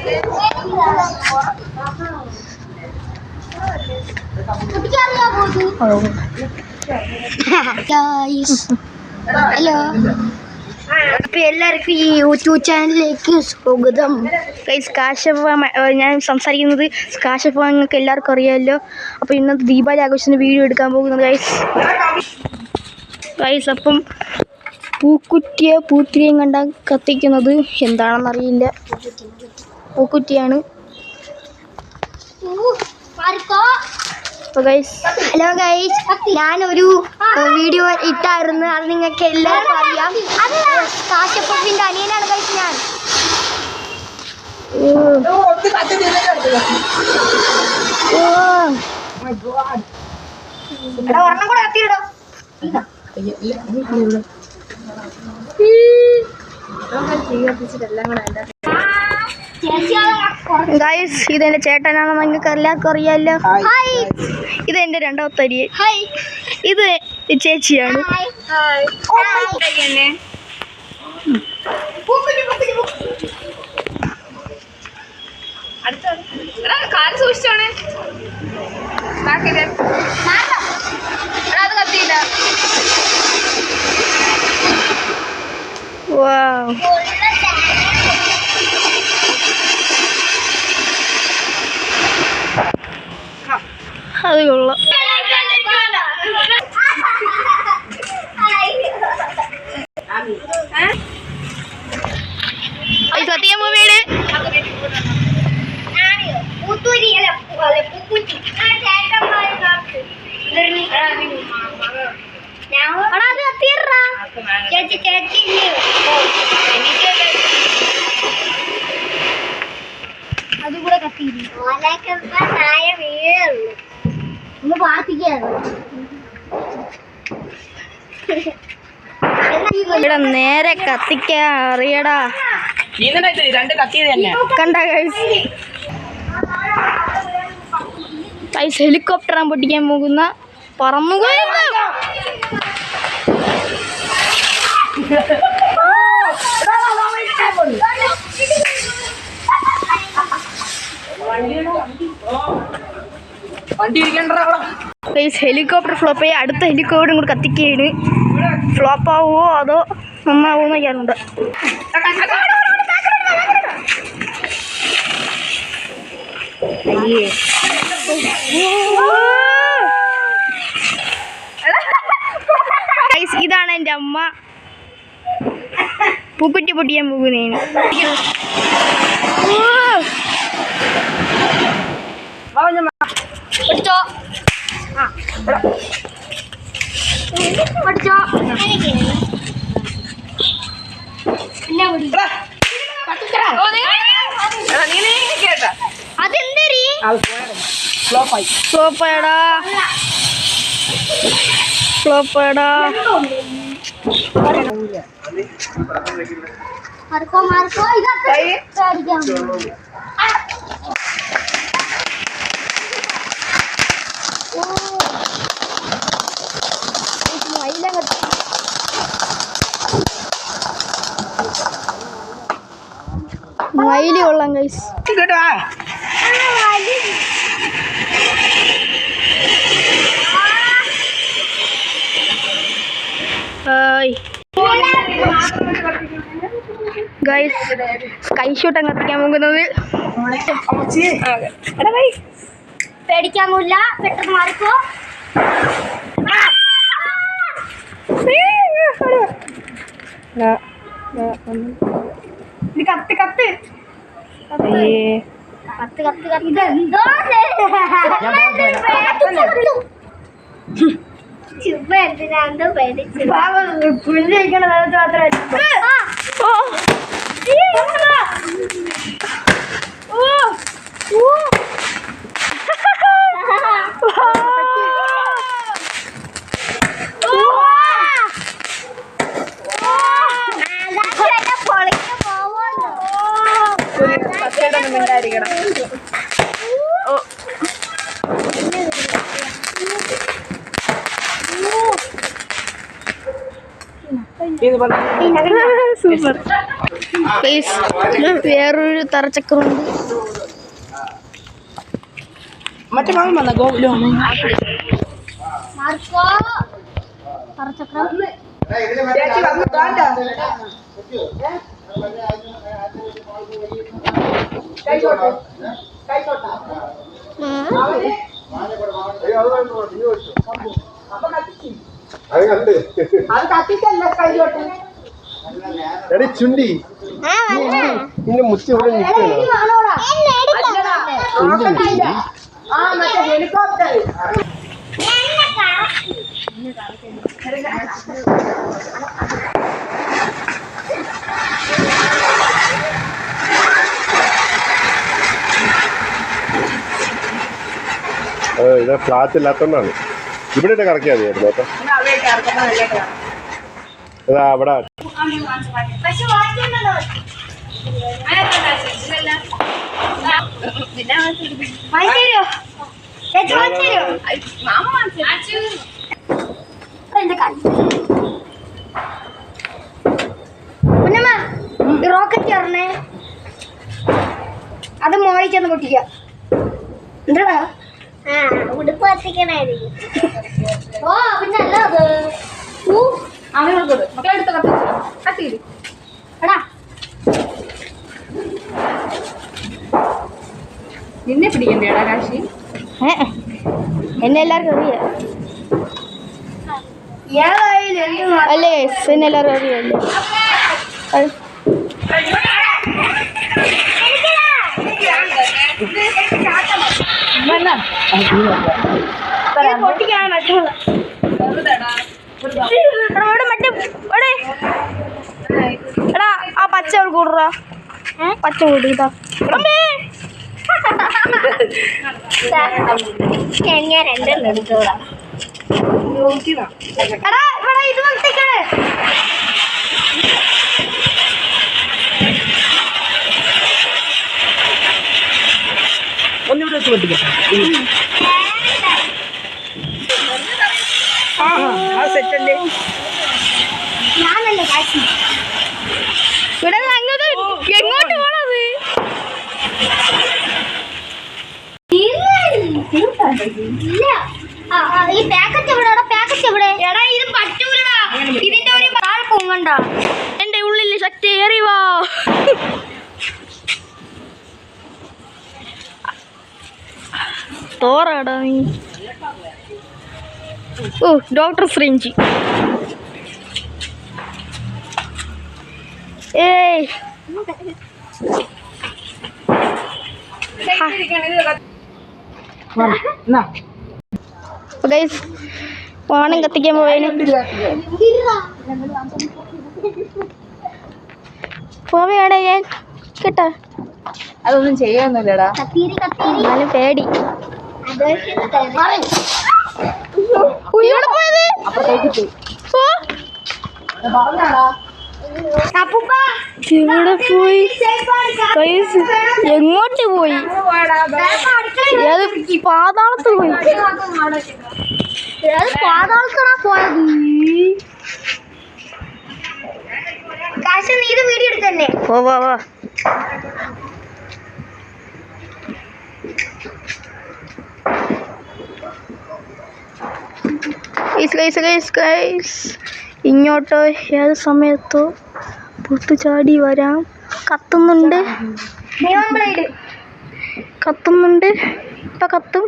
Hello, അപ്പൊ എല്ലാവർക്കും ഈ യൂട്യൂബ് ചാനലിലേക്ക് സ്വാഗതം. ഞാൻ സംസാരിക്കുന്നത് കാശപ്പ നിങ്ങൾക്ക് എല്ലാവർക്കും അറിയാമല്ലോ. അപ്പോൾ ഇന്നത്തെ ദീപാവലി ആഘോഷത്തിന് വീഡിയോ എടുക്കാൻ പോകുന്നത് ഗൈസ്. അപ്പം പൂത്തിരിയും കണ്ട കത്തിക്കുന്നത് എന്താണെന്നറിയില്ല. പൂക്കുറ്റിയാണ്. ഹലോ ഗൈസ്, ഞാനൊരു വീഡിയോ ഇട്ടായിരുന്നു. അത് നിങ്ങൾക്ക് എല്ലാവർക്കും അറിയാം. കാശപ്പന്റെ അനിയനാണ് ഗൈസ് ഞാൻ. ഒരെണ്ണം കൂടെ കത്തിയിടോ. ഗൈസ്, ഇതെന്റെ ചേട്ടനാണെന്ന് നിങ്ങൾക്ക് എല്ലാവർക്കും അറിയാമല്ലോ. ഇതെന്റെ രണ്ടാമത്തെ അരിയൻ. ഇത് ചേച്ചിയാണ്. കാല് സൂക്ഷിച്ചാണ്. അത് കത്തിയില്ല. അത് കൊള്ളാം. സത്യം വീട് അതുകൂടെ കത്തിയില്ല. ഒന്ന് പ്രാർത്ഥിക്കാണ്. ഇവിടെ നേരെ കത്തിക്കാൻ അറിയടാ. കണ്ട ഗൈസ്, ഹെലികോപ്റ്ററാണ് പൊട്ടിക്കാൻ പോകുന്ന. പറന്നു ഹെലികോപ്റ്റർ ഫ്ലോപ്പ് ആയി. അടുത്ത ഹെലികോപ്റ്ററും കൂടെ കത്തിക്കുകയാണ്. ഫ്ലോപ്പ് ആവുമോ അതോ നന്നാവുമോ ചെയ്യാറുണ്ട്. ഇതാണ് എൻ്റെ അമ്മ. പൂക്കുറ്റി പൊട്ടിയാൻ പോകുന്നതിന്. ഫ്ലോപ്പായടാ. മയില് കൊള്ളാം ഗൈസ്. ഗൈസ്, സ്കൈ ഷൂട്ടാണ് കത്തിക്കാൻ പോകുന്നത്. പേടിക്കാനില്ല, പെട്ടെന്ന് മാറിക്കോ. കത്ത് കത്ത് കത്ത് കത്ത് കത്ത്. ഇതെന്തോ എന്തിനാന്തോ പേടിച്ചു. പുല്ല് കഴിക്കണ നേരത്തെ മാത്രമേ. സൂപ്പർ. പ്ലീസ്. വേറൊരു തറച്ചക്രമുണ്ട്. മറ്റേ വാങ്ങാൻ വന്ന ഗോകുലോ തറച്ചക്രം എടി ചുണ്ടി നിന്റെ മുച്ച ഇവിടെ ഇത് ഫ്ലാറ്റ് ഇല്ലാത്തോണ്ടാണ്. ഇവിടെ ഇട്ട് കറക്കിയാൽ മതിയായിരുന്നു കേട്ടോ. ഇതാ അവിടെ റോക്കറ്റ് പറഞ്ഞേ അത് മോളിൽ ചെന്ന് പൊട്ടിക്ക. എന്താ ഉടുപ്പ് കത്തിക്കണായിരിക്കും. ഓ പിന്നെ അല്ല അത് എടാ നിന്നെ പിടിക്കണ്ടേടാ കാശി. എന്നെ എല്ലാവർക്കും അറിയാം അല്ലേ? എന്നെ എല്ലാവരും അറിയാമല്ലേ? എടാ ആ പച്ച കൂടാ, പച്ച കൂട്ടാ. ഞാൻ രണ്ടെണ്ണം എടുത്തോളാം. എടാ ഇവിടെ ഇത് വന്നിട്ടേക്കാണ്. ഒന്നിവിടെ വെച്ച് പൊട്ടിക്കട്ടെ. സെറ്റല്ലേ ഞാനല്ലേ കാശി. ഇവിടെ അങ്ങോട്ട് എങ്ങോട്ട് പോണത്? ഈ പാക്കറ്റ് എവിടെടാ? പാക്കറ്റ് എവിടെ? എടാ ഇത് പറ്റൂലടാ. ഇതിന്റെ ഒരു താഴെ പൊങ്ങണ്ട. എന്റെ ഉള്ളിൽ ശക്തി ഏറി വാ. തോറാടാ നീ. ഓ ഡോക്ടർ ഫ്രഞ്ചി. ഏയ് ഓണം കത്തിക്കാൻ പോവേന് പോവേടെ ഞാൻ കേട്ടോ. അതൊന്നും ചെയ്യാനൊന്നുമില്ലടാ. എന്നാലും പേടി. ഇവിടെ പോയി എങ്ങോട്ട് പോയി? ഏത് പാതാളത്ത് പോയി? ഏത് പാതാളത്താണാ പോയത്? കാശ് നീ ഇത് വീഡിയോ എടുത്തന്നെ. ഓ വാ വാ. ഇങ്ങോട്ടോ ഏത് സമയത്തോ പുറത്തു ചാടി വരാം. കത്തുന്നുണ്ട്, കത്തുന്നുണ്ട്. ഇപ്പൊ കത്തും,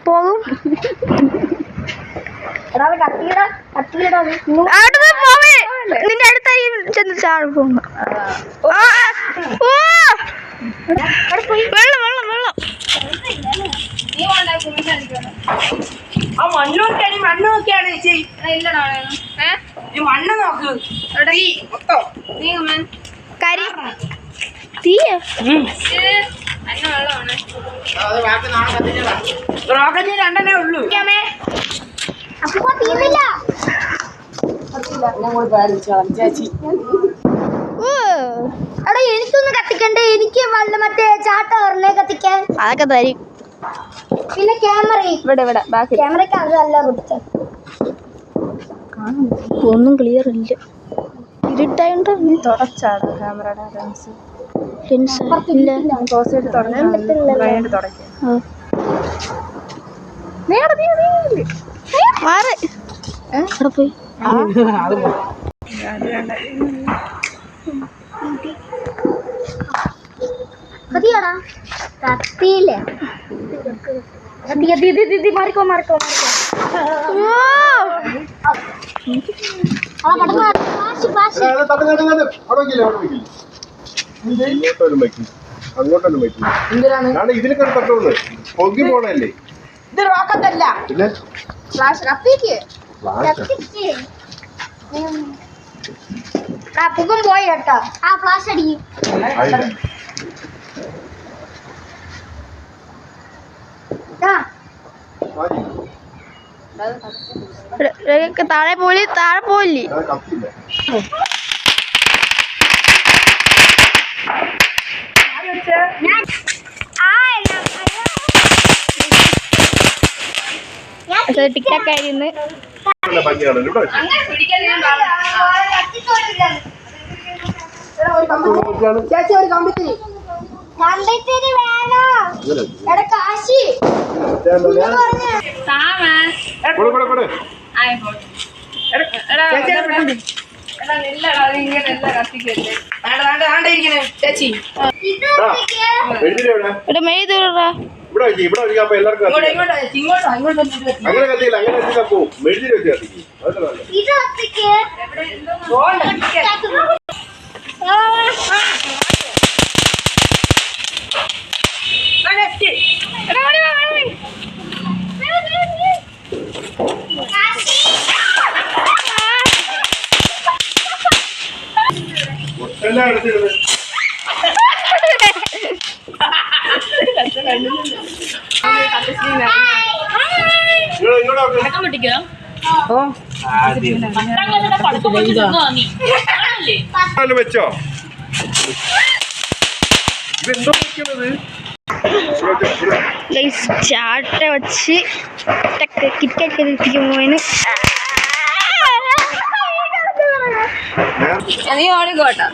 പോകും. നിന്റെ അടുത്തായി ചെന്ന് ചാടി പോകുന്നു. വെള്ളം വെള്ളം വെള്ളം. ആ മണ്ണ് നോക്കിയാണ്, മണ്ണ് നോക്കിയാണ് ചേച്ചി. ഇല്ലടാ. ഈ മണ്ണ് നോക്ക് മൊത്തം കരി തീയ. റോക്കറ്റ് രണ്ടെണ്ണേ ഉള്ളൂ. ചേച്ചി എടാ എനിക്കൊന്നും കത്തിക്കണ്ടേ? എനിക്ക് മറ്റേ ചാട്ട പറഞ്ഞേ കത്തിക്കാൻ. അതൊക്കെ തരും. പിന്നെ ക്യാമറ ഇവിടെ ഇവിടെ ബാക്കി ക്യാമറയ്ക്ക് അതല്ല പൊട്ടിച്ച ഒന്നും ക്ലിയർ ഇല്ല. ഇരുട്ടായോണ്ട് തുടച്ചാടാ ക്യാമറയുടെ ലെൻസ്. ലെൻസ് ഇല്ല. ക്ലോസ് ചെയ്ത് തുടയ്ക്കാം. മാറ്. അവിടെ പോയി. കത്തിയാടാ കത്തിയില്ലേ മാറിക്കോ മാറിക്കോ അങ്ങോട്ടൊന്നും വെക്കില്ല. കാരണം ഇതിലൊക്കെ തട്ടുള്ളൂ. പൊങ്ങി പോണല്ലേ ഇത് റോക്കത്തല്ല. പിന്നെ ഫ്ലാഷ് കത്തിക്ക്. പുകം പോയി കേട്ടോ. ആ ഫ്ലാഷ് അടിക്കും. താഴെ പോയില്ലേ. കത്തില്ല. ടിക്ടോക്ക് ആയിരുന്നു. ഭംഗിയാണല്ലോ ഇവിടെ വെച്ച്. ചേച്ചി ഒരു കമ്പിത്തിരി കണ്ടിത്തിരി വേണോ എടാ കാശി ചേച്ചി ഇവിടെ മെയ് തൂറാ. ഇവിടെ വെച്ച് ഇവിടെ വെച്ച് അപ്പൊ എല്ലാവർക്കും ഇങ്ങോട്ടോ അങ്ങനെ കത്തിയില്ല. അങ്ങനെ കത്തില്ല പോവും. മെഴുതിരി വെച്ച് കത്തിക്കും. അതല്ല നല്ല. ഇത് ഒത്തിക്ക് ഒട്ടെല്ലാം എടുത്തിരുന്നത്. വെച്ചോ ഇതെന്തോ വെക്കുന്നത്. ചാട്ട വെച്ച് കിറ്റൊക്കെ എത്തിക്കുമ്പോന് നീ ഓടിക്കോട്ടെ.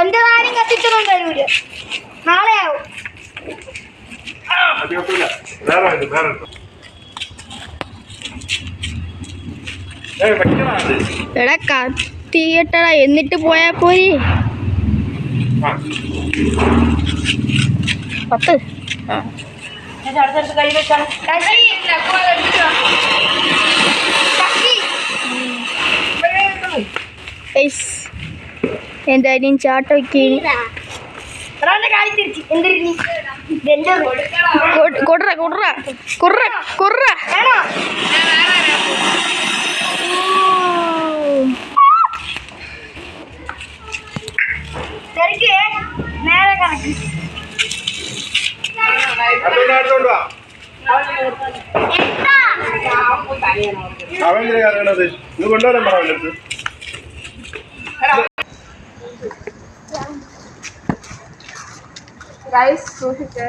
എന്റെ കാര്യം കത്തിച്ചൊന്നും തരൂര്. നാളെ ആവും. എടാ കത്തിയിട്ടടാ എന്നിട്ട് പോയാ പോയി. 10 അടുത്തടുത്ത് കൈ വെച്ചാണ്. എന്തായാലും ചാട്ട വയ്ക്കേനി. കാലി തിരിച്ച് എന്തിരിക്കും കൊട്ര കൊട്ര കൊറ കൊറ വേണോ തിരക്ക് നേരെ കണക്ക് അവൻ അറിയണത് ഇത് കൊണ്ടുവരാൻ പറഞ്ഞു. ഗൈസ് സൂക്ഷിച്ചേ.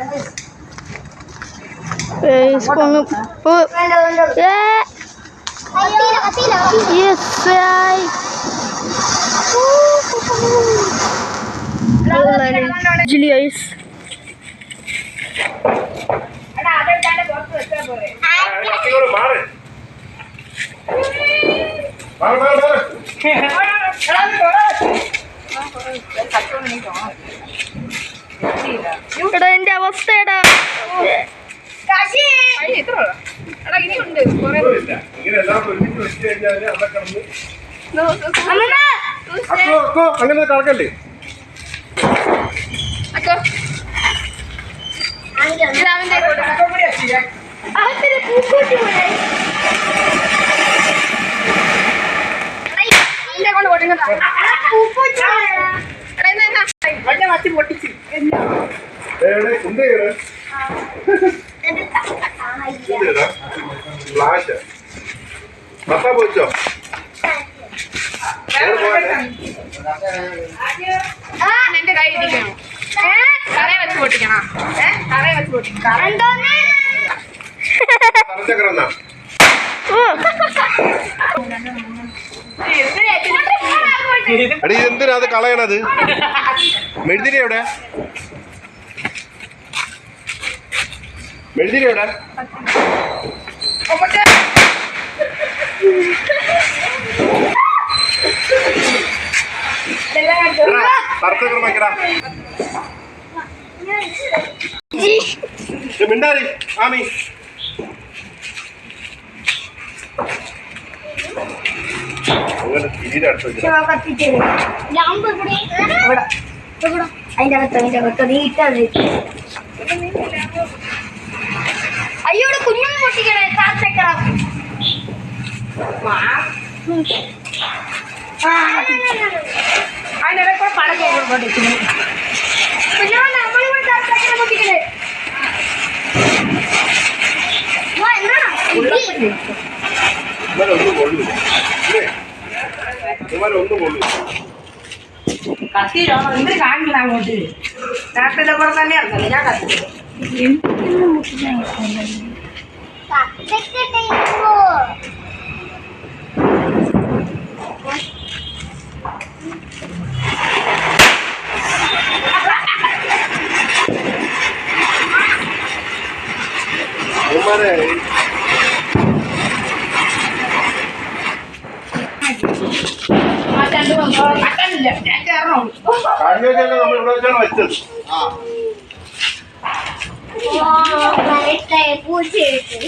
എടാ എന്റെ അവസ്ഥയടാ. ഇനിയുണ്ട് കുറെ. അങ്ങനെ കറക്കല്ലേ. ഫ്ലാഷ് പത്താ പോയിച്ചോ. എന്റെ കൈ ഇരിക്കണം. കറയെ വെച്ച് പൊട്ടിക്കണം. കറയെ വെച്ച് പൊട്ടിക്കണം. എന്തോന്ന് തറച്ചക്രം എന്നാ എടി എന്തിനാ അത് കളയണത്? മെഴുതിരി എവിടെ? മെഴുതിരി എവിടെ? തറച്ചക്രം വയ്ക്കടാ. മിണ്ടാരി ആമി അങ്ങനെ തിരിയിലടുത്ത് വെക്കണം. കത്തിച്ചത് ലാമ്പ് അതിന്റെ അകത്ത് നീ ഇട്ടത്. അയ്യോ കുഞ്ഞുങ്ങൾ പൊട്ടിക്കണേ ചാച്ചക്കറ. അതിനിടയ്ക്ക് പടക്കം കുഞ്ഞുങ്ങൾ നമ്മളിവിടെ ചാച്ചക്കറ പൊട്ടിക്കണേ. ഇവരൊന്നും കൊള്ളൂല. ഇവരൊന്നും കൊള്ളൂല. കത്തിയിലാണോ എന്തിന് കാണിക്കണം അങ്ങോട്ട്? നേരത്തെ പുറത്ത് തന്നെ ഇറങ്ങല്ലേ ഞാൻ കത്തിച്ചു. ഇവന്മാരെ കട്ടനില്ല ഞാൻ ചേർന്നോ. കഴിഞ്ഞ നമ്മൾ ഇവിടെ വെച്ചാണ് വെച്ചത്. പൂച്ചയിട്ട്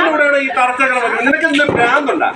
ഇവിടെയാണ് ഈ തറച്ചക്രം വെക്കുന്നത്. നിനക്ക് എന്ത് ഭ്രാന്തുണ്ടാ?